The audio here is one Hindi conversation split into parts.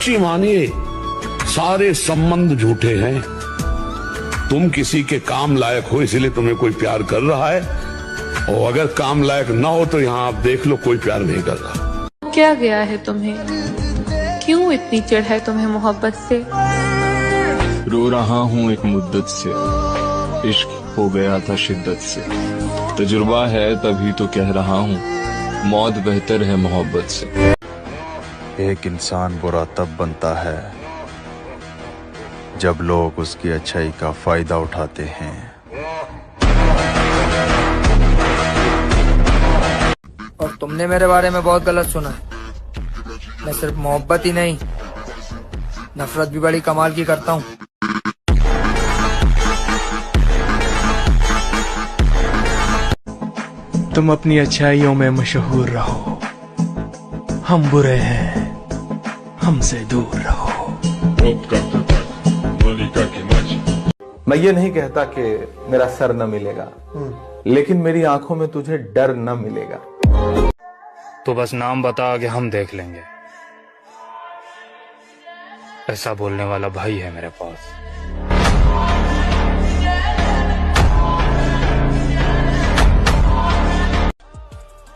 मानिए सारे संबंध झूठे हैं। तुम किसी के काम लायक हो इसलिए तुम्हें कोई प्यार कर रहा है, और अगर काम लायक ना हो तो यहाँ आप देख लो कोई प्यार नहीं कर रहा। क्या गया है तुम्हें, क्यों इतनी चिढ़ है तुम्हें मोहब्बत से? रो रहा हूँ एक मुद्दत से, इश्क हो गया था शिद्दत से। तजुर्बा है तभी तो कह रहा हूँ, मौत बेहतर है मोहब्बत से। एक इंसान बुरा तब बनता है जब लोग उसकी अच्छाई का फायदा उठाते हैं। और तुमने मेरे बारे में बहुत गलत सुना है। मैं सिर्फ मोहब्बत ही नहीं, नफरत भी बड़ी कमाल की करता हूँ। तुम अपनी अच्छाइयों में मशहूर रहो, हम बुरे हैं, हमसे दूर रहो। मैं ये नहीं कहता कि मेरा सर न मिलेगा, लेकिन मेरी आंखों में तुझे डर न मिलेगा। तो बस नाम बता के हम देख लेंगे, ऐसा बोलने वाला भाई है मेरे पास।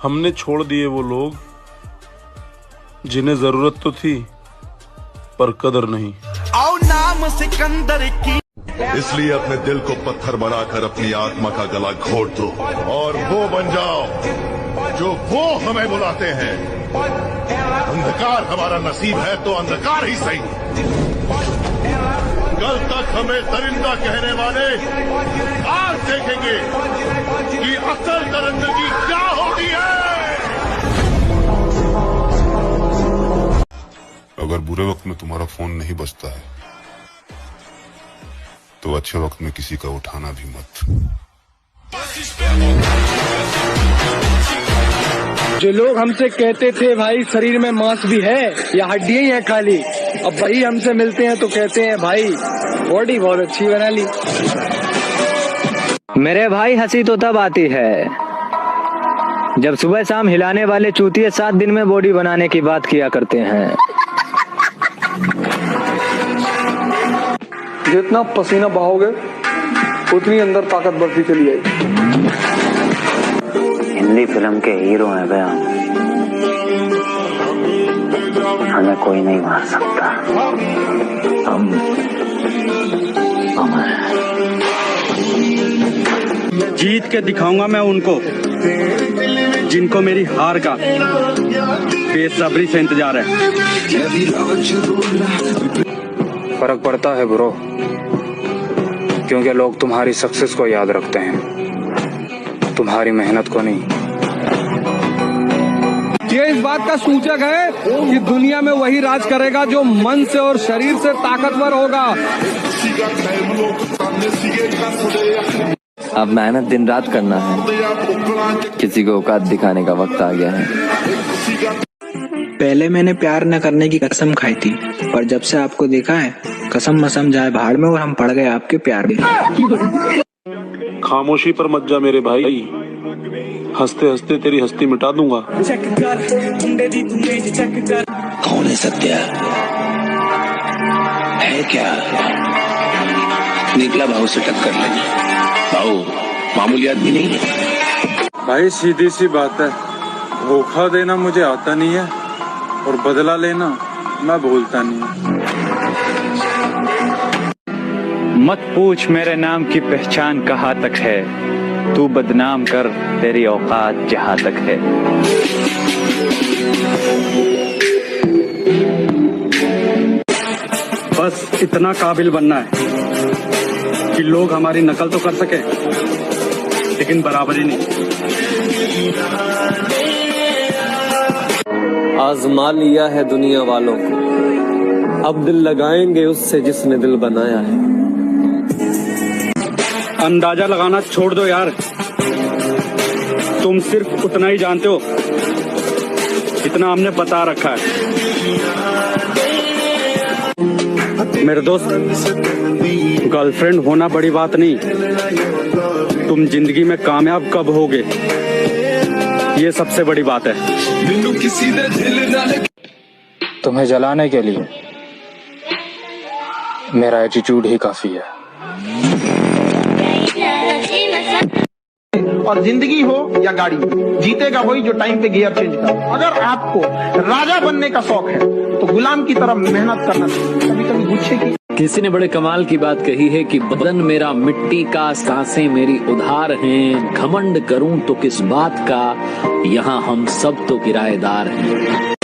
हमने छोड़ दिए वो लोग जिन्हें जरूरत तो थी पर कदर नहीं। आओ नाम सिकंदर की, इसलिए अपने दिल को पत्थर बनाकर अपनी आत्मा का गला घोट दो और वो बन जाओ जो वो हमें बुलाते हैं। अंधकार हमारा नसीब है तो अंधकार ही सही। कल तक हमें दरिंदा कहने वाले आज देखेंगे कि असल दरिंदगी क्या होती है। अगर बुरे वक्त में तुम्हारा फोन नहीं बजता है तो अच्छे वक्त में किसी का उठाना भी मत। जो लोग हमसे कहते थे भाई शरीर में मांस भी है या हड्डियां ही हैं खाली, अब वही हमसे मिलते हैं तो कहते हैं भाई बॉडी बहुत अच्छी बना ली। मेरे भाई हंसी तो तब आती है जब सुबह शाम हिलाने वाले चूतिए 7 दिन में बॉडी बनाने की बात किया करते हैं। जितना पसीना बहाओगे उतनी अंदर ताकत बढ़ती चली जाएगी। हिंदी फिल्म के हीरो हैं भैया, हमें कोई नहीं मार सकता। हम अमर हैं। जीत के दिखाऊंगा मैं उनको जिनको मेरी हार का बेसब्री से इंतजार है। फर्क पड़ता है ब्रो, क्योंकि लोग तुम्हारी सक्सेस को याद रखते हैं, तुम्हारी मेहनत को नहीं। ये इस बात का सूचक है कि दुनिया में वही राज करेगा जो मन से और शरीर से ताकतवर होगा। अब मेहनत दिन रात करना है, किसी को औकात दिखाने का वक्त आ गया है। पहले मैंने प्यार न करने की कसम खाई थी, पर जब से आपको देखा है कसम मसम जाए भाड़ में और हम पड़ गए आपके प्यार में। खामोशी पर मत जा मेरे भाई, हंसते हंसते तेरी हस्ती मिटा दूंगा। कौन है सत्या, है क्या? निकला भाव से टक्कर लगी। भाव मामूली आदमी नहीं है भाई, सीधी सी बात है, धोखा देना मुझे आता नहीं है और बदला लेना मैं भूलता नहीं। मत पूछ मेरे नाम की पहचान कहाँ तक है, तू बदनाम कर तेरी औकात जहाँ तक है। बस इतना काबिल बनना है कि लोग हमारी नकल तो कर सके लेकिन बराबरी नहीं। आजमा लिया है दुनिया वालों को, अब दिल लगाएंगे उससे जिसने दिल बनाया है। अंदाजा लगाना छोड़ दो यार, तुम सिर्फ उतना ही जानते हो जितना हमने बता रखा है। मेरे दोस्त, गर्लफ्रेंड होना बड़ी बात नहीं, तुम जिंदगी में कामयाब कब होगे ये सबसे बड़ी बात है। तुम्हें जलाने के लिए मेरा एटीट्यूड ही काफी है। और जिंदगी हो या गाड़ी, जीतेगा वही जो टाइम पे गियर चेंज कर। अगर आपको राजा बनने का शौक है तो गुलाम की तरह मेहनत करना चाहिए। कभी कभी गुस्से की किसी ने बड़े कमाल की बात कही है कि बदन मेरा मिट्टी का, सांसें मेरी उधार हैं, घमंड करूं तो किस बात का, यहाँ हम सब तो किराएदार हैं।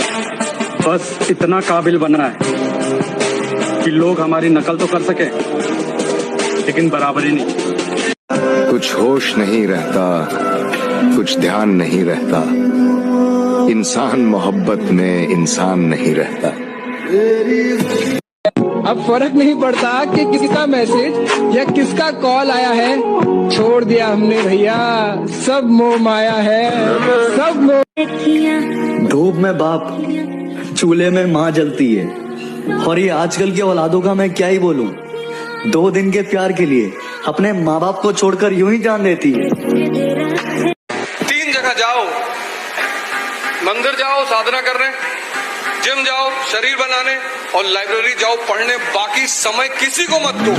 बस इतना काबिल बनना है कि लोग हमारी नकल तो कर सके लेकिन बराबरी नहीं। कुछ होश नहीं रहता, कुछ ध्यान नहीं रहता, इंसान मोहब्बत में इंसान नहीं रहता। अब फर्क नहीं पड़ता कि किसका मैसेज या किसका कॉल आया है, छोड़ दिया हमने भैया, सब मोह माया है, सब मोह। धूप में बाप, चूल्हे में माँ जलती है, और ये आजकल की औलादों का मैं क्या ही बोलूं। 2 दिन के प्यार के लिए अपने माँ बाप को छोड़कर यूं ही जान देती है। 3 जगह जाओ, मंदिर जाओ साधना करने, जिम जाओ शरीर बनाने, और लाइब्रेरी जाओ पढ़ने। बाकी समय किसी को मत दो।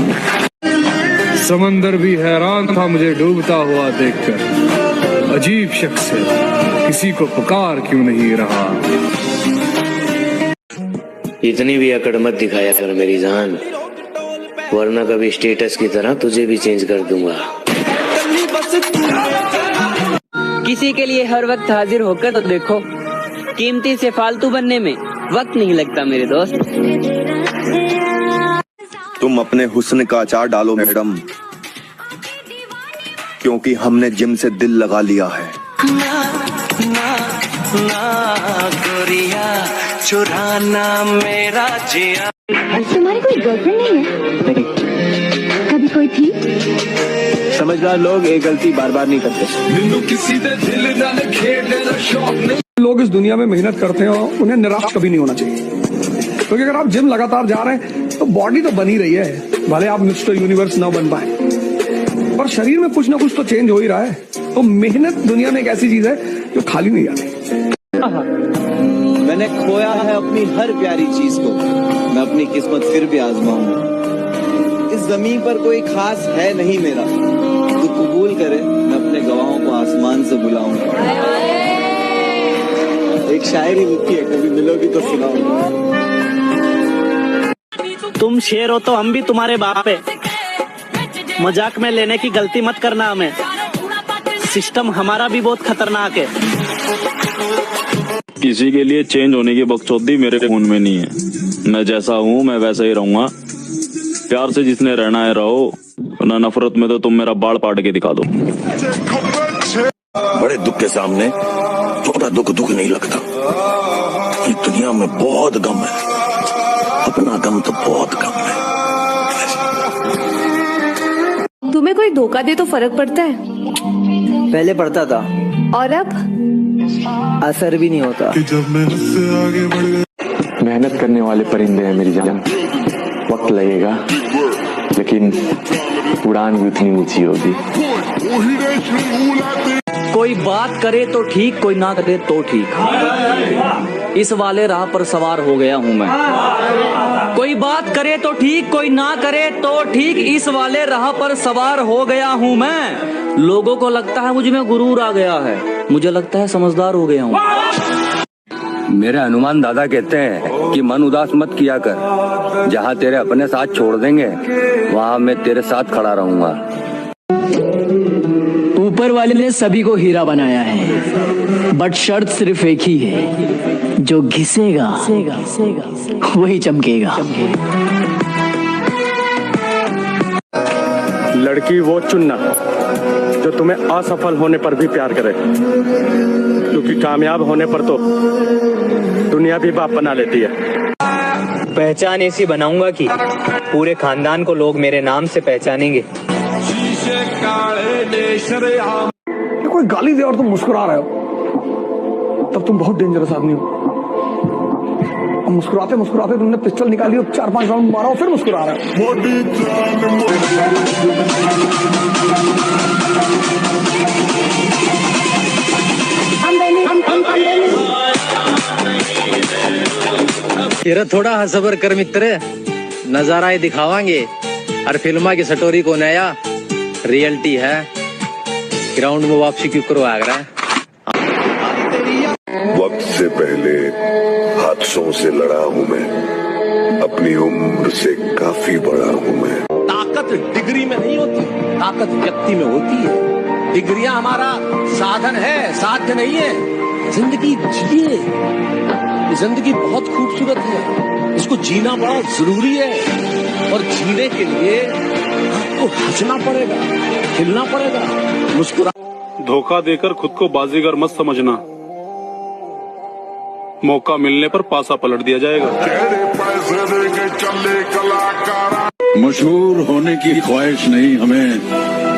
समंदर भी हैरान था मुझे डूबता हुआ देखकर, अजीब शख्स है, किसी को पुकार क्यों नहीं रहा। इतनी भी अकड़ मत दिखाया कर मेरी जान, वरना कभी स्टेटस की तरह तुझे भी चेंज कर दूंगा। किसी के लिए हर वक्त हाजिर होकर तो देखो, कीमती से फालतू बनने में वक्त नहीं लगता मेरे दोस्त। तुम अपने हुस्न का अचार डालो मैडम, क्योंकि हमने जिम से दिल लगा लिया है। गोरिया चुराना मेरा जिया। तुम्हारी कोई गर्लफ्रेंड नहीं है? कभी कोई थी? समझदार लोग एक गलती बार बार नहीं करते। लोग इस दुनिया में मेहनत करते हैं और उन्हें निराश कभी नहीं होना चाहिए, क्योंकि अगर आप जिम लगातार जा रहे हैं तो बॉडी तो बनी रही है, भले आप मिस्टर यूनिवर्स ना बन पाए, पर शरीर में कुछ ना कुछ तो चेंज हो ही रहा है। तो मेहनत दुनिया में एक ऐसी चीज है जो खाली नहीं आती। मैंने खोया है अपनी हर प्यारी चीज को, मैं अपनी किस्मत फिर भी आजमाऊंगा। इस जमीन पर कोई खास है नहीं मेरा, तू कबूल करे मैं अपने गवाहों को आसमान से बुलाऊंगा। एक शायरी लिखी है, कभी मिलोगी तो सुनाऊंगा। तुम शेर हो तो हम भी तुम्हारे बाप है, मजाक में लेने की गलती मत करना हमें, सिस्टम हमारा भी बहुत खतरनाक है। किसी के लिए चेंज होने की बकचोदी मेरे खून में नहीं है। मैं जैसा हूँ मैं वैसा ही रहूंगा। प्यार से जिसने रहना है रहो, ना नफरत में तो तुम मेरा बाल पाट के दिखा दो। बड़े दुख के सामने छोटा दुख दुख नहीं लगता। इस दुनिया में बहुत गम है, अपना गम तो बहुत कम है। तुम्हें कोई धोखा दे तो फर्क पड़ता है? पहले पड़ता था, और अब असर भी नहीं होता। मेहनत करने वाले परिंदे हैं मेरी जान, वक्त लगेगा लेकिन उड़ान भी उतनी ऊंची होगी। कोई बात करे तो ठीक, कोई ना करे तो ठीक, इस वाले राह पर सवार हो गया हूँ मैं। कोई बात करे तो ठीक, कोई ना करे तो ठीक, इस वाले राह पर सवार हो गया हूँ मैं। लोगों को लगता है मुझ में गुरूर आ गया है, मुझे लगता है समझदार हो गया हूँ। मेरे हनुमान दादा कहते हैं कि मन उदास मत किया कर, जहाँ तेरे अपने साथ छोड़ देंगे वहाँ मैं तेरे साथ खड़ा रहूंगा। ऊपर वाले ने सभी को हीरा बनाया है, बट शर्त सिर्फ एक ही है, जो घिसेगा वही चमकेगा। लड़की वो चुनना जो तुम्हें असफल होने पर भी प्यार करे, क्योंकि कामयाब होने पर तो दुनिया भी बाप बना लेती है। पहचान ऐसी बनाऊंगा कि पूरे खानदान को लोग मेरे नाम से पहचानेंगे। कोई गाली दे और तुम मुस्कुरा रहे हो, तब तुम बहुत डेंजरस आदमी हो। मुस्कुराते मुस्कुराते तुमने पिस्टल निकाली और 4-5 राउंड मारा और फिर मुस्कुरा रहे हो। तेरा थोड़ा सबर कर मित्र, नजारा ही दिखावांगे। हर फिल्मा की स्टोरी को नया रियलिटी है। ग्राउंड में वापसी क्यों करवा रहा है? वक्त से पहले हादसों से लड़ा हूँ मैं, अपनी उम्र से काफी बड़ा हूँ मैं। ताकत डिग्री में नहीं होती, ताकत व्यक्ति में होती है। डिग्रियां हमारा साधन है, साध्य नहीं है। जिंदगी जिए, जिंदगी बहुत खूबसूरत है, इसको जीना बड़ा जरूरी है। और जीने के लिए आपको हंसना पड़ेगा, खिलना पड़ेगा, मुस्कुरा। धोखा देकर खुद को बाजीगर मत समझना, मौका मिलने पर पासा पलट दिया जाएगा। मशहूर होने की ख्वाहिश नहीं हमें,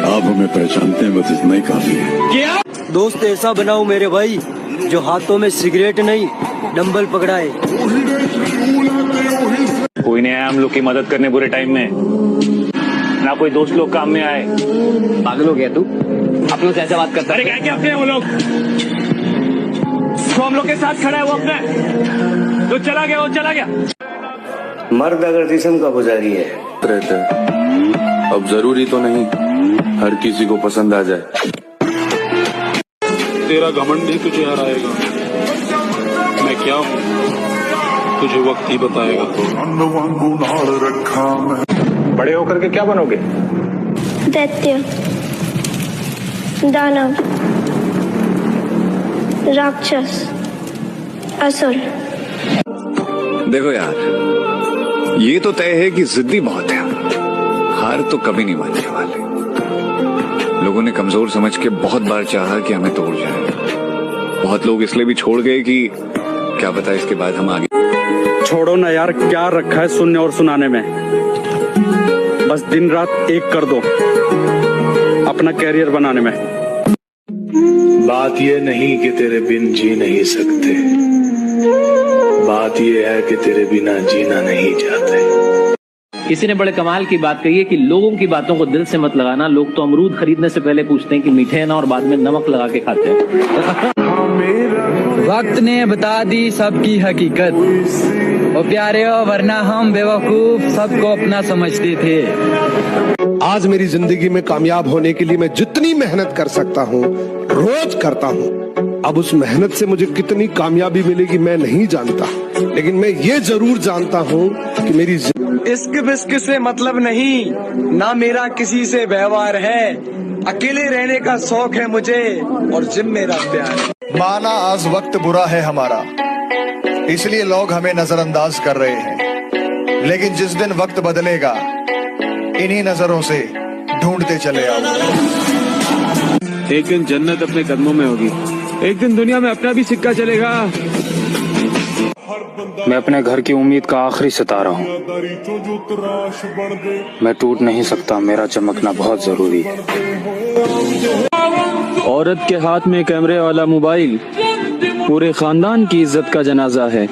आप हमें पहचानते हैं, बस इतना ही काफी है। क्या दोस्त ऐसा बनाओ मेरे भाई जो हाथों में सिगरेट नहीं डंबल पकड़ाए। कोई नहीं आया हम लोग की मदद करने बुरे टाइम में, ना कोई दोस्त लोग काम में आए। पागल हो गया तू? अपनों से ऐसे बात करता? अरे क्या क्या हैं वो लोग? तो हम लोग के साथ खड़ा है वो अपने, जो चला गया वो चला गया। मर्द अगर जिस्म का पुजारी है रहता है, अब जरूरी तो नहीं हर किसी को पसंद आ जाए। तेरा घमंड ही तुझे हराएगा, मैं क्या हूँ तुझे वक्त ही बताएगा। बड़े होकर के क्या बनोगे? दैत्य, दानव, राक्षस, असुर। देखो यार, ये तो तय है कि जिद्दी बहुत है, हार तो कभी नहीं मानने वाले। लोगों ने कमजोर समझ के बहुत बार चाहा कि हमें तोड़ जाए। बहुत लोग इसलिए भी छोड़ गए कि क्या पता इसके बाद हम आगे। छोड़ो ना यार, क्या रखा है सुनने और सुनाने में। बस दिन रात एक कर दो अपना कैरियर बनाने में। बात ये नहीं कि तेरे बिन जी नहीं सकते, बात ये है कि तेरे बिना जीना नहीं चाहते। किसी ने बड़े कमाल की बात कही है कि लोगों की बातों को दिल से मत लगाना। लोग तो अमरूद खरीदने से पहले पूछते हैं कि मीठे हैं ना, और बाद में नमक लगा के खाते हैं। वक्त ने बता दी सबकी हकीकत, वो प्यारे हो वरना हम बेवकूफ सबको अपना समझते थे। आज मेरी जिंदगी में कामयाब होने के लिए मैं जितनी मेहनत कर सकता हूँ रोज करता हूँ। अब उस मेहनत से मुझे कितनी कामयाबी मिलेगी मैं नहीं जानता, लेकिन मैं ये जरूर जानता हूँ कि मेरी इश्क बिस्क से मतलब नहीं, ना मेरा किसी से व्यवहार है। अकेले रहने का शौक है मुझे और जिम मेरा प्यार। माना आज वक्त बुरा है हमारा, इसलिए लोग हमें नजरअंदाज कर रहे हैं, लेकिन जिस दिन वक्त बदलेगा इन्हीं नजरों से ढूंढते चले आओ। एक दिन जन्नत अपने कदमों में होगी, एक दिन दुनिया में अपना भी सिक्का चलेगा। मैं अपने घर की उम्मीद का आखिरी सितारा हूँ, मैं टूट नहीं सकता, मेरा चमकना बहुत जरूरी है। औरत के हाथ में कैमरे वाला मोबाइल पूरे खानदान की इज्जत का जनाजा है।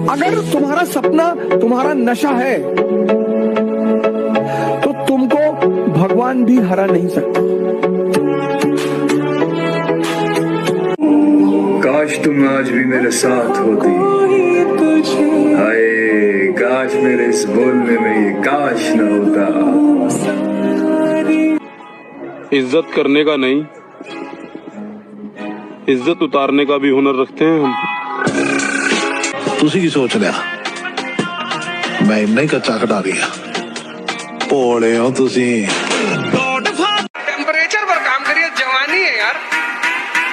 अगर तुम्हारा सपना तुम्हारा नशा है तो तुमको भगवान भी हरा नहीं सकता। काश तुम आज भी मेरे साथ होती, हाय काश मेरे इस बोलने में ये काश न होता। इज्जत करने का नहीं, इज्जत उतारने का भी हुनर रखते हैं हम। तुसी की सोच लिया मैं इन्ना ही कच्चा कटा दिया। भोले हो तुसी। टेम्परेचर पर काम करिए, जवानी है यार।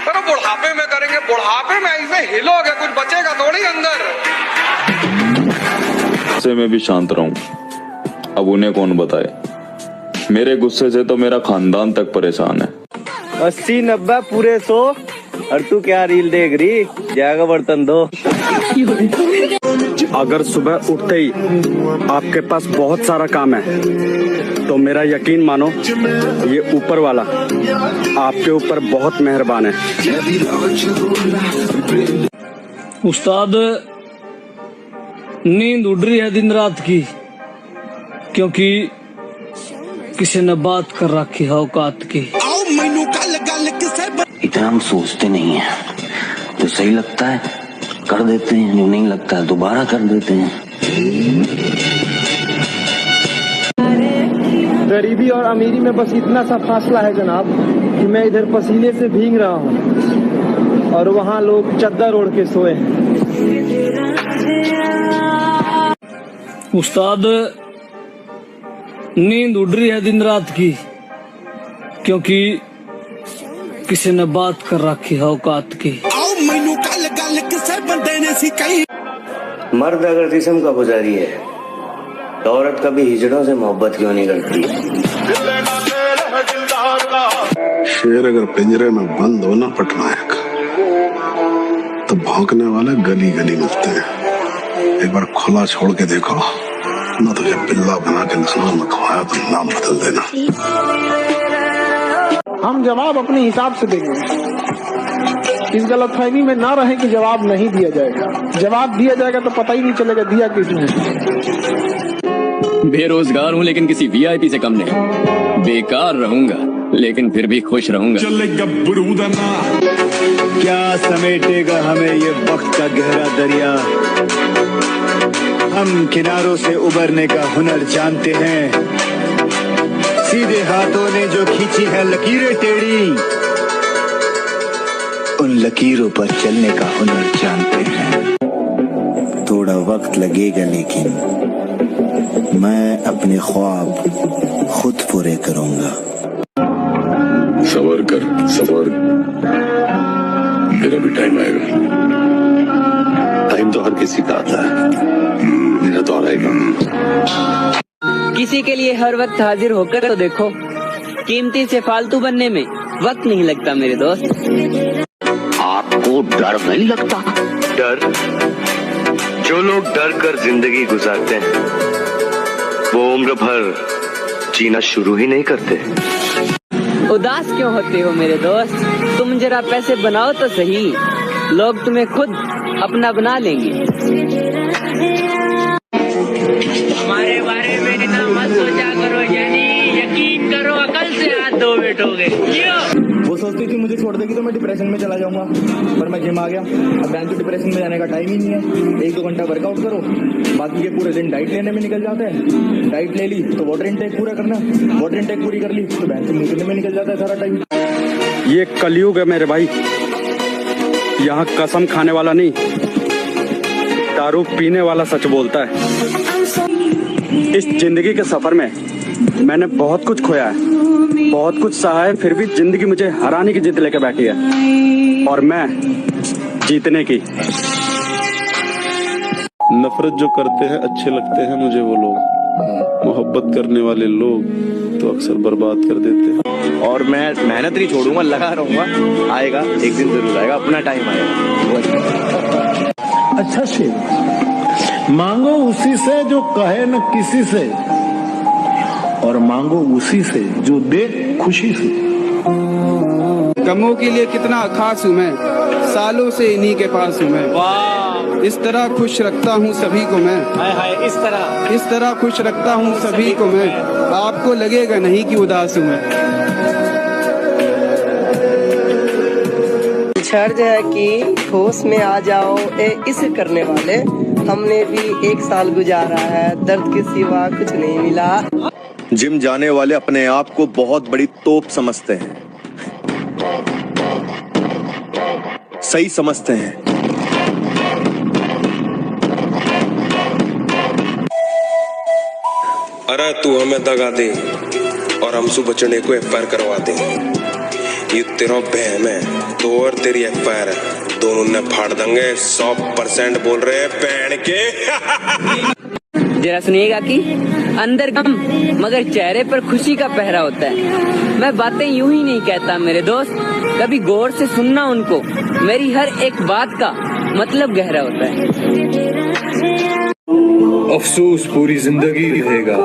पर बुढ़ापे में करेंगे, बुढ़ापे में ऐसे हिलोगे कुछ बचेगा थोड़ी अंदर। से मैं भी शांत रहूं, अब उन्हें कौन बताए। मेरे गुस्से से तो मेरा खानदान तक परेशान है। 80-90 पूरे 100 और तू क्या रील देख रही? जाएगा बर्तन दो। अगर सुबह उठते ही आपके पास बहुत सारा काम है तो मेरा यकीन मानो ये ऊपर वाला आपके ऊपर बहुत मेहरबान है। उस्ताद नींद उड़ रही है दिन रात की, क्योंकि किसी ने बात कर रखी है औकात की। इतना हम सोचते नहीं है, जो सही लगता है कर देते हैं, जो नहीं लगता है दोबारा कर देते हैं। गरीबी और अमीरी में बस इतना सा फासला है जनाब कि मैं इधर पसीने से भीग रहा हूँ और वहाँ लोग चद्दर ओढ़ के सोए हैं। उस्ताद, नींद उड़ रही है दिन रात की, क्योंकि किसी ने बात कर रखी है औकात की। मर्द अगर जिस्म का पुजारी है तो औरत कभी हिजड़ों से मोहब्बत क्यों नहीं करती? शेर अगर पिंजरे में बंद हो ना पटनायक, तो भौंकने वाले गली गली मिलते हैं। एक बार खुला छोड़ के देखो ना, तुझे बिल्ला बना के नस्लों में खवाया तो नाम बदल देना। हम जवाब अपने हिसाब से देंगे। इस गलतफहमी में ना रहे कि जवाब नहीं दिया जाएगा। जवाब दिया जाएगा तो पता ही नहीं चलेगा दिया किसने। बेरोजगार हूँ लेकिन किसी वीआईपी से कम नहीं। बेकार रहूंगा लेकिन फिर भी खुश रहूंगा। क्या समेटेगा हमें ये वक्त का गहरा दरिया? हम किनारों से उबरने का हुनर जानते हैं। सीधे हाथों ने जो खींची है लकीरें टेढ़ी, उन लकीरों पर चलने का हुनर जानते हैं। थोड़ा वक्त लगेगा लेकिन मैं अपने ख्वाब खुद पूरे करूंगा। सबर कर, सबर, मेरा भी टाइम आएगा। टाइम तो हर किसी का आता है, मेरा तो आएगा। किसी के लिए हर वक्त हाजिर होकर तो देखो, कीमती से फालतू बनने में वक्त नहीं लगता मेरे दोस्त। आपको डर नहीं लगता? डर? जो लोग डर कर जिंदगी गुजारते हैं वो उम्र भर जीना शुरू ही नहीं करते। उदास क्यों होते हो मेरे दोस्त? तुम जरा पैसे बनाओ तो सही, लोग तुम्हें खुद अपना बना लेंगे। हमारे बारे में इतना मत सोचा करो यानी, यकीन करो अकल से हाथ धो बैठोगे। वो सोचती थी मुझे छोड़ देगी तो मैं डिप्रेशन में चला जाऊंगा, पर मैं जिम आ गया। अब बैंक डिप्रेशन में जाने का टाइम ही नहीं है। 1-2 घंटा वर्कआउट करो, बाकी के पूरे दिन डाइट लेने में निकल जाते हैं। डाइट ले ली तो वाटर इनटेक पूरा करना, वाटर इनटेक पूरी कर ली तो बैंक से निकलने में निकल जाता है सारा टाइम। ये कलयुग है मेरे भाई, यहाँ कसम खाने वाला नहीं, दारू पीने वाला सच बोलता है। इस जिंदगी के सफर में मैंने बहुत कुछ खोया है, बहुत कुछ सहा है, फिर भी जिंदगी मुझे हराने की जिद लेके बैठी है और मैं जीतने की। नफरत जो करते हैं अच्छे लगते हैं मुझे वो लोग, मोहब्बत करने वाले लोग तो अक्सर बर्बाद कर देते हैं। और मैं मेहनत नहीं छोड़ूंगा, लगा रहूंगा, आएगा एक दिन जरूर आएगा, अपना टाइम आएगा। अच्छा शेर, मांगो उसी से जो कहे न किसी से, और मांगो उसी से जो दे खुशी से। गमों के लिए कितना खास हूँ मैं, सालों से इन्हीं के पास हूँ मैं। वाह, इस तरह खुश रखता हूँ सभी को मैं। हाय हाय, इस तरह खुश रखता हूँ सभी को मैं। आपको लगेगा नहीं कि उदास हूँ मैं। छर्ज है कि होश में आ जाओ इस करने वाले, हमने भी 1 साल गुजारा है, दर्द के सिवा कुछ नहीं मिला। जिम जाने वाले अपने आप को बहुत बड़ी तोप समझते हैं, सही समझते हैं। अरे तू हमें दगा दे और हम सुबह चढ़े को एफआईआर करवा दे। ये तेरा बहन है तो और तेरी एफआईआर है, दोनों ने फाड़ देंगे। 100% बोल रहे हैं बहन के। जरा सुनिएगा कि अंदर गम मगर चेहरे पर खुशी का पहरा होता है। मैं बातें यूं ही नहीं कहता मेरे दोस्त, कभी गौर से सुनना उनको, मेरी हर एक बात का मतलब गहरा होता है। अफसोस पूरी जिंदगी रहेगा,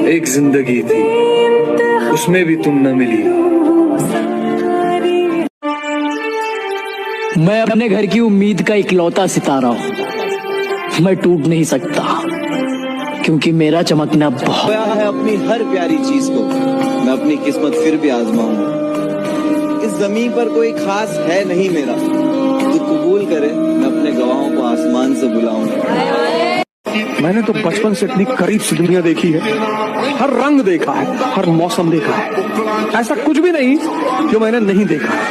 एक जिंदगी थी उसमें भी तुम न मिली। मैं अपने घर की उम्मीद का इकलौता सितारा हूँ, मैं टूट नहीं सकता क्योंकि मेरा चमकना बहुत है। अपनी हर प्यारी चीज को मैं अपनी किस्मत फिर भी आजमाऊंगा। इस जमीन पर कोई खास है नहीं मेरा, तो कबूल करे सम्मान से बुलाऊंगा। मैंने तो बचपन से इतनी करीब से दुनिया देखी है, हर रंग देखा है, हर मौसम देखा है, ऐसा कुछ भी नहीं जो मैंने नहीं देखा है।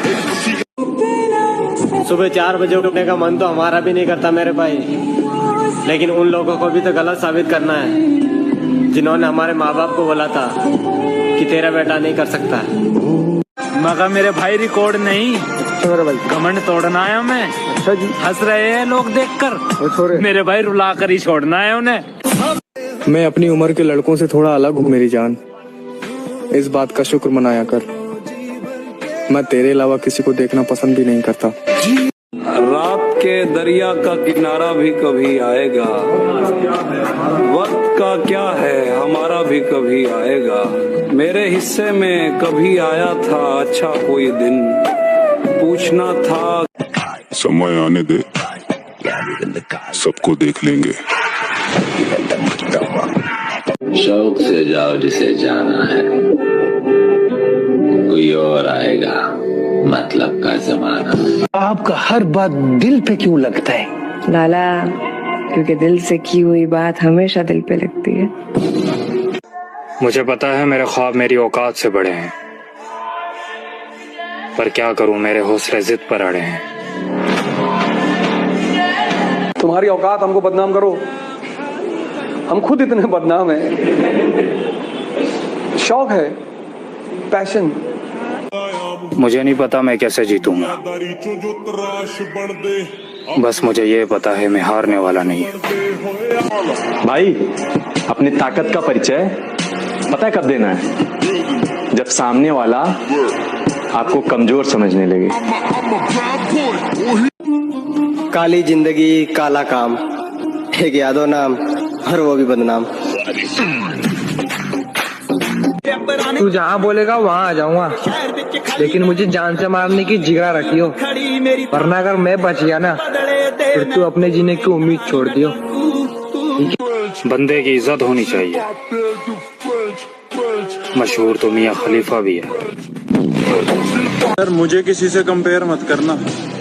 सुबह 4 बजे उठने का मन तो हमारा भी नहीं करता मेरे भाई, लेकिन उन लोगों को भी तो गलत साबित करना है जिन्होंने हमारे माँ बाप को बोला था कि तेरा बेटा नहीं कर सकता। मगर मेरे भाई रिकॉर्ड नहीं, घमंड तोड़ना है हमें। अच्छा जी, हंस रहे हैं लोग देखकर, मेरे भाई रुला कर ही छोड़ना है उन्हें। मैं अपनी उम्र के लड़कों से थोड़ा अलग हूँ मेरी जान, इस बात का शुक्र मनाया कर। मैं तेरे अलावा किसी को देखना पसंद भी नहीं करता। रात के दरिया का किनारा भी कभी आएगा, वक्त का क्या है हमारा भी कभी आएगा। मेरे हिस्से में कभी आया था अच्छा कोई दिन, पूछना था। समय आने दे, सबको देख लेंगे। शौक से जाओ जिसे जाना है, कोई और आएगा मतलब का जमाना। आपका हर बात दिल पे क्यों लगता है? लाला, क्योंकि दिल से की हुई बात हमेशा दिल पे लगती है। मुझे पता है मेरे ख्वाब मेरी औकात से बड़े हैं, पर क्या करूं मेरे हौसले जिद पर अड़े हैं। तुम्हारी औकात हमको बदनाम करो, हम खुद इतने बदनाम हैं। शौक है, पैशन। मुझे नहीं पता मैं कैसे जीतूंगा, बस मुझे ये पता है मैं हारने वाला नहीं। भाई, अपनी ताकत का परिचय पता है कब देना है? जब सामने वाला आपको कमजोर समझने लगे। काली जिंदगी काला काम, एक यादव नाम और वो भी बदनाम। तू जहाँ बोलेगा वहाँ आ जाऊंगा, लेकिन मुझे जान से मारने की जिगरा रखियो, वरना अगर मैं बच गया ना फिर तू अपने जीने की उम्मीद छोड़ दियो। बंदे की इज्जत होनी चाहिए, मशहूर तो मियां खलीफा भी है। सर मुझे किसी से कंपेयर मत करना,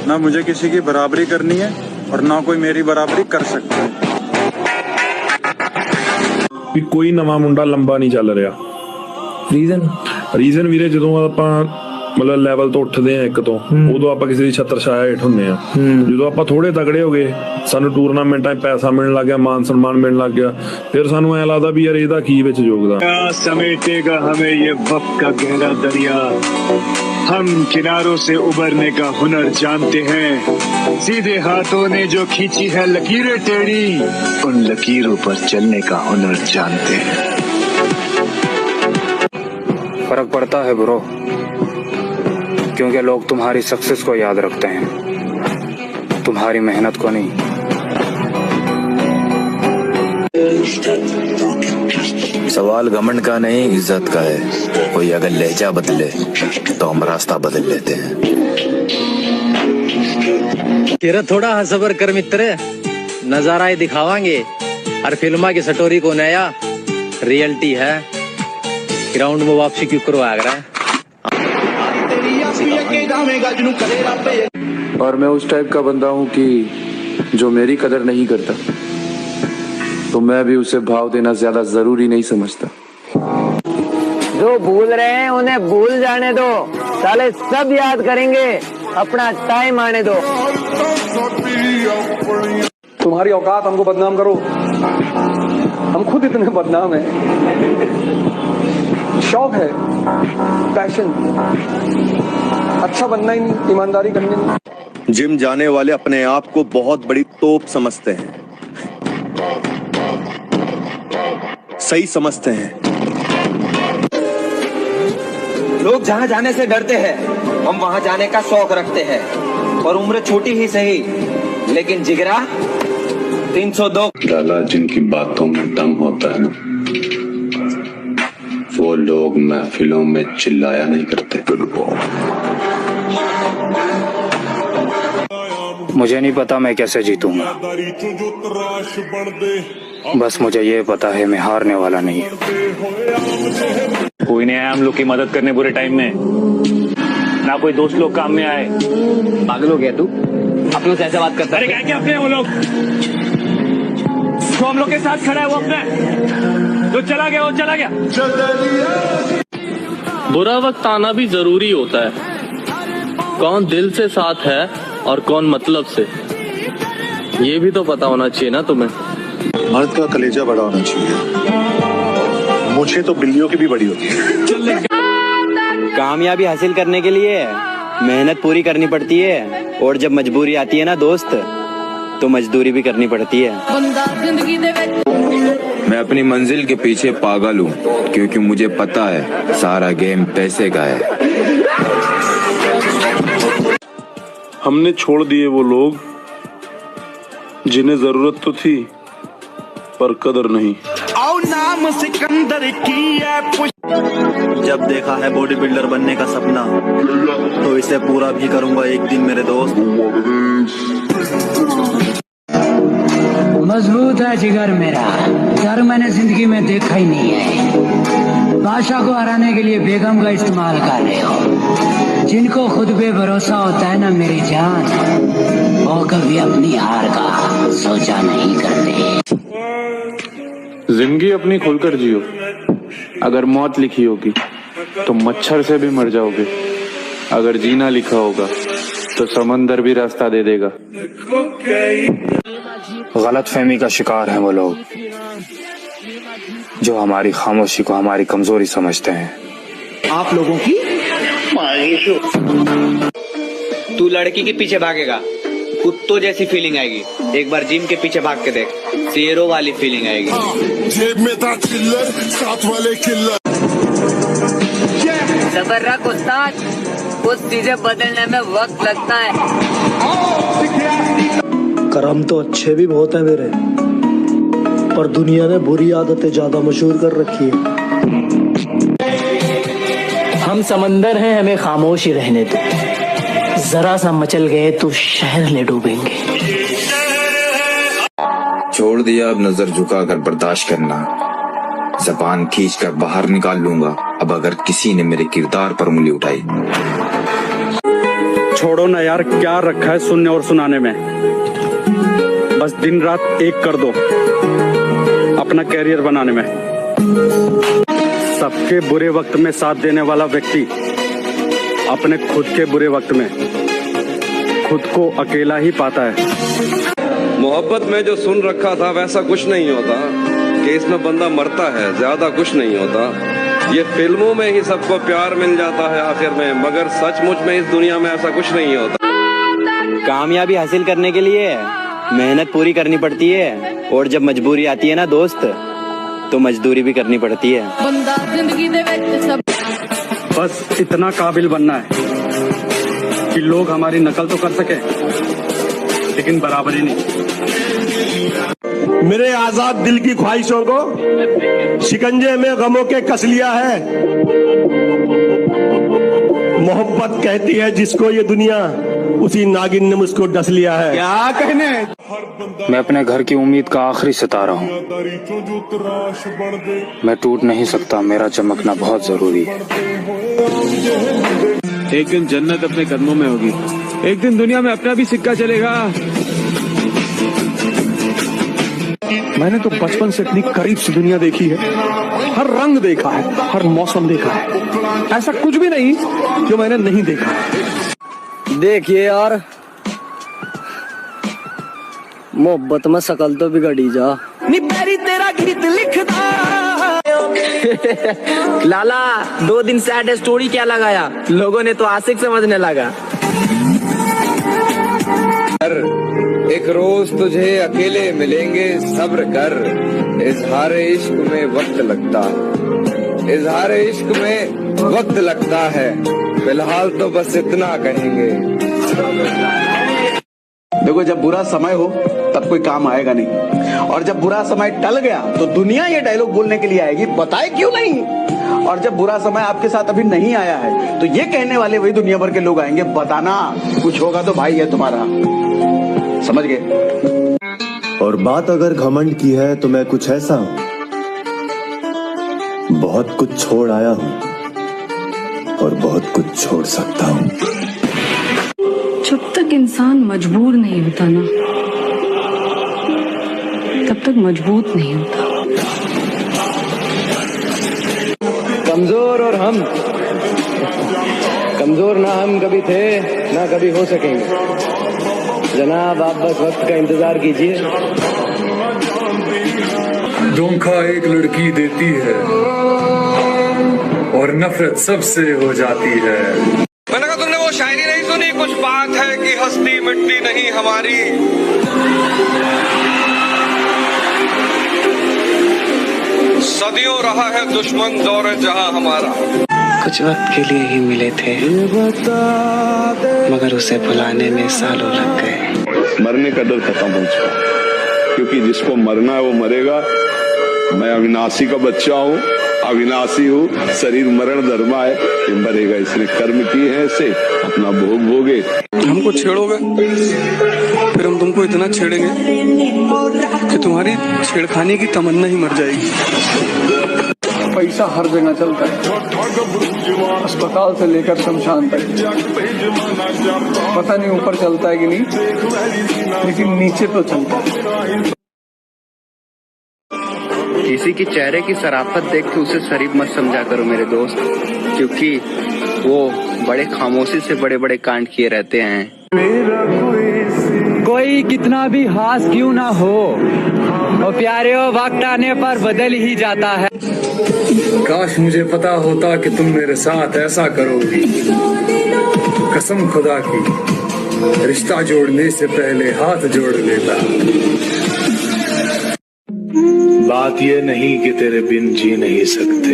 ना मुझे किसी की बराबरी करनी है और ना कोई मेरी बराबरी कर सकता है। ਵੀ ਕੋਈ ਨਵਾਂ ਮੁੰਡਾ ਲੰਬਾ ਨਹੀਂ ਚੱਲ ਰਿਹਾ। ਰੀਜ਼ਨ ਵੀਰੇ, ਜਦੋਂ ਆਪਾਂ ਮਤਲਬ ਲੈਵਲ ਤੋਂ ਉੱਠਦੇ ਆ ਇੱਕ ਤੋਂ, ਉਦੋਂ ਆਪਾਂ ਕਿਸੇ ਦੀ ਛਤਰ ਛਾਇਆ ਹੇਠ ਹੁੰਦੇ ਆ। ਜਦੋਂ ਆਪਾਂ ਥੋੜੇ ਤਗੜੇ ਹੋ ਗਏ, ਸਾਨੂੰ ਟੂਰਨਾਮੈਂਟਾਂ 'ਚ ਪੈਸਾ ਮਿਲਣ ਲੱਗ ਗਿਆ, ਮਾਨ ਸਨਮਾਨ ਮਿਲਣ ਲੱਗ ਗਿਆ, ਫਿਰ ਸਾਨੂੰ ਐਂ ਲੱਗਦਾ ਵੀ ਯਾਰ ਇਹਦਾ ਕੀ ਵਿੱਚ ਯੋਗਦਾਨ। समेटेगा हमें ये वक्त का गहरा दरिया, हम किनारों से उबरने का हुनर जानते हैं। सीधे हाथों ने जो खींची है लकीरें टेढ़ी, उन लकीरों पर चलने का हुनर जानते हैं। फर्क पड़ता है ब्रो, क्योंकि लोग तुम्हारी सक्सेस को याद रखते हैं, तुम्हारी मेहनत को नहीं। सवाल घमंड का नहीं इज्जत का है, कोई अगर लहजा बदले तो हम रास्ता बदल लेते हैं। तेरा थोड़ा हसबर कर मित्र, नजारा ही दिखावांगे, हर फिल्मा की स्टोरी को नया रियलिटी है। ग्राउंड में वापसी क्यों करवा रहा है? और मैं उस टाइप का बंदा हूँ कि जो मेरी कदर नहीं करता तो मैं भी उसे भाव देना ज्यादा जरूरी नहीं समझता। जो भूल रहे हैं उन्हें भूल जाने दो, साले सब याद करेंगे, अपना टाइम आने दो। तुम्हारी औकात हमको बदनाम करो, हम खुद इतने बदनाम हैं। शौक है, पैशन। अच्छा बनना ही नहीं, ईमानदारी करनी नहीं। जिम जाने वाले अपने आप को बहुत बड़ी तोप समझते हैं, सही समझते हैं। लोग जहाँ जाने से डरते हैं, हम वहाँ जाने का शौक रखते हैं, और उम्र छोटी ही सही लेकिन जिगरा 302। लाला, जिनकी बातों में दम होता है वो लोग महफिलों में चिल्लाया नहीं करते। मुझे नहीं पता मैं कैसे जीतूंगा, बस मुझे ये पता है मैं हारने वाला नहीं। कोई नहीं आया हम लोग की मदद करने बुरे टाइम में, ना कोई दोस्त लोग काम में आए। पागल हो गया तू? अपनों से ऐसे बात करता है? अरे क्या अपने वो लोग तो हम लोग के साथ खड़ा है, वो अपने जो चला गया वो चला गया। बुरा वक्त आना भी जरूरी होता है। कौन दिल से साथ है और कौन मतलब से, ये भी तो पता होना चाहिए ना तुम्हें। मर्द का कलेजा बड़ा होना चाहिए, मुझे तो बिल्लियों की भी बड़ी होती है। कामयाबी हासिल करने के लिए मेहनत पूरी करनी पड़ती है, और जब मजबूरी आती है ना दोस्त, तो मजदूरी भी करनी पड़ती है। मैं अपनी मंजिल के पीछे पागल हूँ, क्योंकि मुझे पता है सारा गेम पैसे का है। हमने छोड़ दिए वो लोग जिन्हें जरूरत तो थी पर कदर नहीं। आओ नाम सिकंदर की है। जब देखा है बॉडी बिल्डर बनने का सपना, तो इसे पूरा भी करूंगा एक दिन मेरे दोस्त। मजबूत है जिगर मेरा, डर मैंने जिंदगी में देखा ही नहीं है। बादशाह को हराने के लिए बेगम का इस्तेमाल कर रहे हो। जिनको खुद पे भरोसा होता है ना मेरी जान, वो कभी अपनी हार का सोचा नहीं करते। जिंदगी अपनी खुलकर जियो। अगर मौत लिखी होगी तो मच्छर से भी मर जाओगे। अगर जीना लिखा होगा तो समंदर भी रास्ता दे देगा। गलत फहमी का शिकार हैं वो लोग जो हमारी खामोशी को हमारी कमजोरी समझते हैं। आप लोगों की तू लड़की के पीछे भागेगा, कुत्तों जैसी फीलिंग आएगी। एक बार जिम के पीछे भाग के देख, शेरों वाली फीलिंग आएगी। जेब में था चिल्लर, साथ वाले किल्लर। सबर रख उस्ताद, कुछ चीजें बदलने में वक्त लगता है। कर्म तो अच्छे भी बहुत है मेरे, पर दुनिया ने बुरी आदतें ज्यादा मशहूर कर रखी है। हम समंदर हैं, हमें खामोश ही रहने दो। जरा सा मचल गए तो शहर ले डूबेंगे। छोड़ दिया अब नजर झुकाकर बर्दाश्त करना, जबान खींच कर बाहर निकाल लूंगा अब अगर किसी ने मेरे किरदार पर उंगली उठाई। छोड़ो ना यार, क्या रखा है सुनने और सुनाने में। बस दिन रात एक कर दो अपना कैरियर बनाने में। सबके बुरे वक्त में साथ देने वाला व्यक्ति अपने खुद के बुरे वक्त में खुद को अकेला ही पाता है। मोहब्बत में जो सुन रखा था वैसा कुछ नहीं होता कि इसमें बंदा मरता है, ज्यादा कुछ नहीं होता। ये फिल्मों में ही सबको प्यार मिल जाता है आखिर में, मगर सचमुच में इस दुनिया में ऐसा कुछ नहीं होता। कामयाबी हासिल करने के लिए मेहनत पूरी करनी पड़ती है, और जब मजबूरी आती है ना दोस्त, तो मजदूरी भी करनी पड़ती है। बस इतना काबिल बनना है कि लोग हमारी नकल तो कर सके, लेकिन बराबरी नहीं। मेरे आजाद दिल की ख्वाहिशों को शिकंजे में गमों के कस लिया है। मोहब्बत कहती है जिसको ये दुनिया, उसी नागिन ने मुझको डस लिया है। क्या कहने? मैं अपने घर की उम्मीद का आखिरी सितारा हूँ। मैं टूट नहीं सकता, मेरा चमकना बहुत जरूरी है। एक दिन जन्नत अपने कदमों में होगी, एक दिन दुनिया में अपना भी सिक्का चलेगा। मैंने तो बचपन से इतनी करीब से दुनिया देखी है, हर रंग देखा है, हर मौसम देखा है। ऐसा कुछ भी नहीं जो मैंने नहीं देखा। देखिए यार, मोहब्बत में शकल तो बिगड़ी जा। निपैरी तेरा गीत लिखदा। लाला 2 दिन सैड स्टोरी क्या लगाया, लोगों ने तो आशिक समझने लगा। एक रोज तुझे अकेले मिलेंगे, सब्र कर। इजहार इश्क में वक्त लगता है, इजहार इश्क में वक्त लगता है। फिलहाल तो बस इतना कहेंगे। देखो, जब बुरा समय हो तब कोई काम आएगा नहीं, और जब बुरा समय टल गया तो दुनिया ये डायलॉग बोलने के लिए आएगी, बताए क्यों नहीं। और जब बुरा समय आपके साथ अभी नहीं आया है तो ये कहने वाले वही दुनिया भर के लोग आएंगे, बताना कुछ होगा तो भाई है तुम्हारा। समझ गए? और बात अगर घमंड की है तो मैं कुछ ऐसा हूं, बहुत कुछ छोड़ आया हूं और बहुत कुछ छोड़ सकता हूं। जब तक इंसान मजबूर नहीं होता ना, तब तक मजबूत नहीं होता। कमजोर और हम, कमजोर ना हम कभी थे ना कभी हो सकेंगे। जनाब आप बस वक्त का इंतजार कीजिए। धोखा एक लड़की देती है और नफरत सबसे हो जाती है। मैंने कहा तुमने वो शायरी नहीं सुनी, कुछ बात है कि हस्ती मिटती नहीं हमारी। सदियों रहा है दुश्मन दौरे जहां हमारा। कुछ वक्त के लिए ही मिले थे, मगर उसे भुलाने में सालों लग गए। मरने का डर खत्म हो चुका, क्योंकि जिसको मरना है वो मरेगा। मैं अविनाशी का बच्चा हूँ, अविनाशी हूँ, शरीर मरण धर्मा है, ये मरेगा। इसने कर्म किए हैं, ऐसे अपना भोग भोगे। हमको छेड़ोगे फिर हम तुमको इतना छेड़ेंगे कि तुम्हारी छेड़खानी की तमन्ना ही मर जाएगी। पैसा हर जगह चलता है, अस्पताल से लेकर शमशान तक। पता नहीं ऊपर चलता है कि नहीं, लेकिन नीचे तो चलता है। किसी के चेहरे की शराफत देख के उसे शरीफ मत समझा करो मेरे दोस्त, क्योंकि वो बड़े खामोशी से बड़े बड़े कांड किए रहते हैं। कोई कितना भी हास क्यों ना हो, वो प्यारे हो वक्त आने पर बदल ही जाता है। काश मुझे पता होता कि तुम मेरे साथ ऐसा करोगी। कसम खुदा की, रिश्ता जोड़ने से पहले हाथ जोड़ लेता। बात ये नहीं कि तेरे बिन जी नहीं सकते,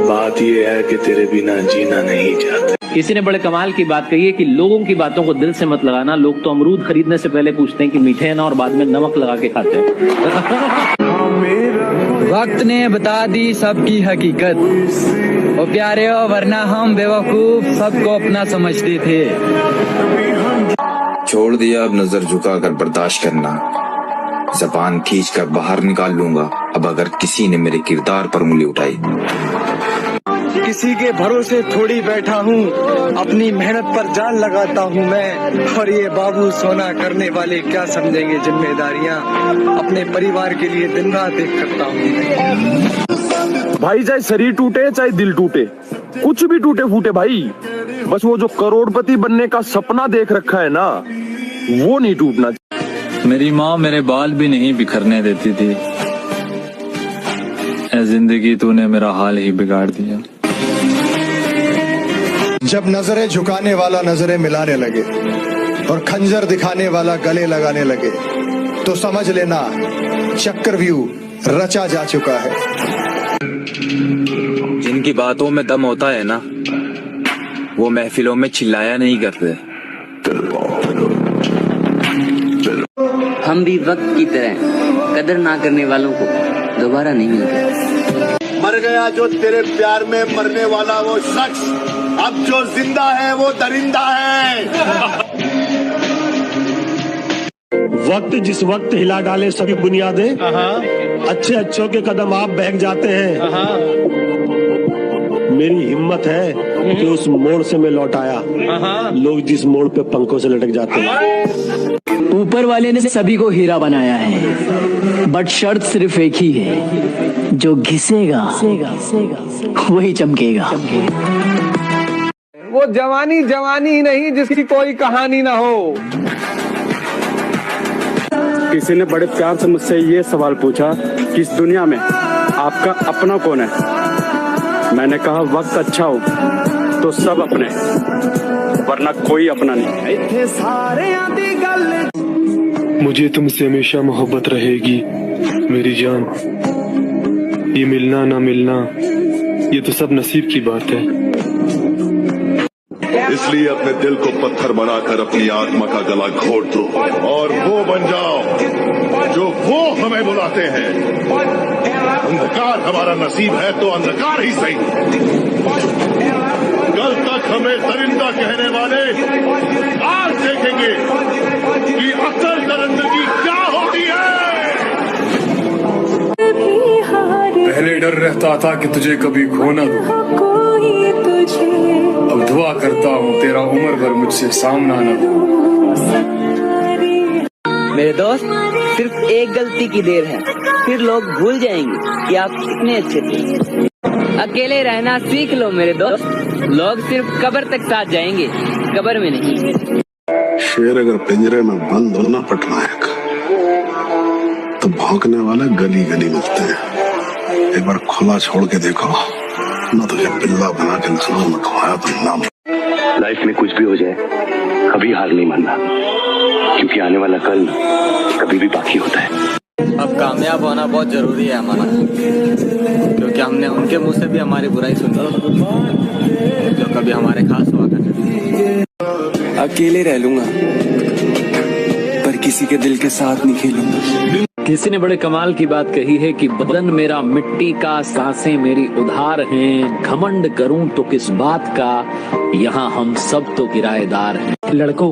बात ये है कि तेरे बिना जीना नहीं चाहते। किसी ने बड़े कमाल की बात कही है कि लोगों की बातों को दिल से मत लगाना। लोग तो अमरूद खरीदने से पहले पूछते हैं कि मीठे हैं ना, और बाद में नमक लगा के खाते हैं। वक्त ने बता दी सबकी हकीकत, वो प्यारे हो वरना हम बेवकूफ सबको अपना समझते थे। छोड़ दिया अब नजर झुका कर बर्दाश्त करना, जबान खींच कर बाहर निकाल लूंगा अब अगर किसी ने मेरे किरदार पर उंगली उठाई। किसी के भरोसे थोड़ी बैठा हूँ, अपनी मेहनत पर जान लगाता हूँ मैं। और ये बाबू सोना करने वाले क्या समझेंगे जिम्मेदारियाँ, अपने परिवार के लिए दिन रात एक करता हूँ। भाई चाहे शरीर टूटे चाहे दिल टूटे, कुछ भी टूटे फूटे भाई, बस वो जो करोड़पति बनने का सपना देख रखा है ना, वो नहीं टूटना। मेरी माँ मेरे बाल भी नहीं बिखरने देती थी। ऐ जिंदगी तूने मेरा हाल ही बिगाड़ दिया। जब नजरें झुकाने वाला नजरें मिलाने लगे और खंजर दिखाने वाला गले लगाने लगे, तो समझ लेना चक्रव्यूह रचा जा चुका है। जिनकी बातों में दम होता है ना, वो महफिलों में चिल्लाया नहीं करते। हम भी वक्त की तरह कदर ना करने वालों को दोबारा नहीं मिलते। मर गया जो तेरे प्यार में मरने वाला वो शख्स, अब जो जिंदा है वो दरिंदा है। वक्त जिस वक्त हिला डाले सभी बुनियादें, अच्छे अच्छों के कदम आप बहक जाते हैं। मेरी हिम्मत है कि उस मोड़ से मैं लौट आया, लोग जिस मोड़ पे पंखों से लटक जाते हैं। ऊपर वाले ने सभी को हीरा बनाया है, बट शर्त सिर्फ एक ही है, जो घिसेगा वही चमकेगा। वो जवानी जवानी ही नहीं जिसकी कोई कहानी ना हो। किसी ने बड़े प्यार से मुझसे ये सवाल पूछा कि इस दुनिया में आपका अपना कौन है। मैंने कहा वक्त अच्छा हो तो सब अपने, वरना कोई अपना नहीं। मुझे तुमसे हमेशा मोहब्बत रहेगी मेरी जान। ये मिलना ना मिलना, ये तो सब नसीब की बात है। इसलिए अपने दिल को पत्थर बनाकर अपनी आत्मा का गला घोट दो और वो बन जाओ जो वो हमें बुलाते हैं। अंधकार हमारा नसीब है तो अंधकार ही सही। कल तक हमें दरिंदा कहने वाले आज देखेंगे कि असल दरिंदगी क्या होती है। पहले डर रहता था कि तुझे कभी खो ना दूं, अब दुआ करता हूँ तेरा उम्र भर मुझसे सामना न हो। मेरे दोस्त, सिर्फ एक गलती की देर है, फिर लोग भूल जाएंगे कि आप कितने अच्छे थे। अकेले रहना सीख लो मेरे दोस्त, लोग सिर्फ कब्र तक साथ जाएंगे, कब्र में नहीं। शेर अगर पिंजरे में बंद हो ना पटनायक, तो भौंकने वाले गली गली मिलते हैं। एक बार खुला छोड़ के देखो ना, तुझे पिल्ला बना के नस्लों में खवाया तो नाम। लाइफ में कुछ भी हो जाए, कभी हार नहीं मानना, क्योंकि आने वाला कल कभी भी बाकी होता है। अब कामयाब होना बहुत जरूरी है हमारा, क्योंकि हमने उनके मुंह से भी हमारी बुराई सुनी जो कभी हमारे खास हुआ करते। अकेले रह लूंगा, पर किसी के दिल के साथ नहीं खेलूंगा। किसी ने बड़े कमाल की बात कही है कि बदन मेरा मिट्टी का, सांसें मेरी उधार हैं, घमंड करूं तो किस बात का, यहाँ हम सब तो किराएदार हैं। लड़कों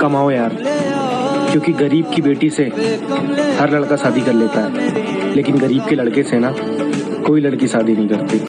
कमाओ यार, क्योंकि गरीब की बेटी से हर लड़का शादी कर लेता है, लेकिन गरीब के लड़के से ना कोई लड़की शादी नहीं करती।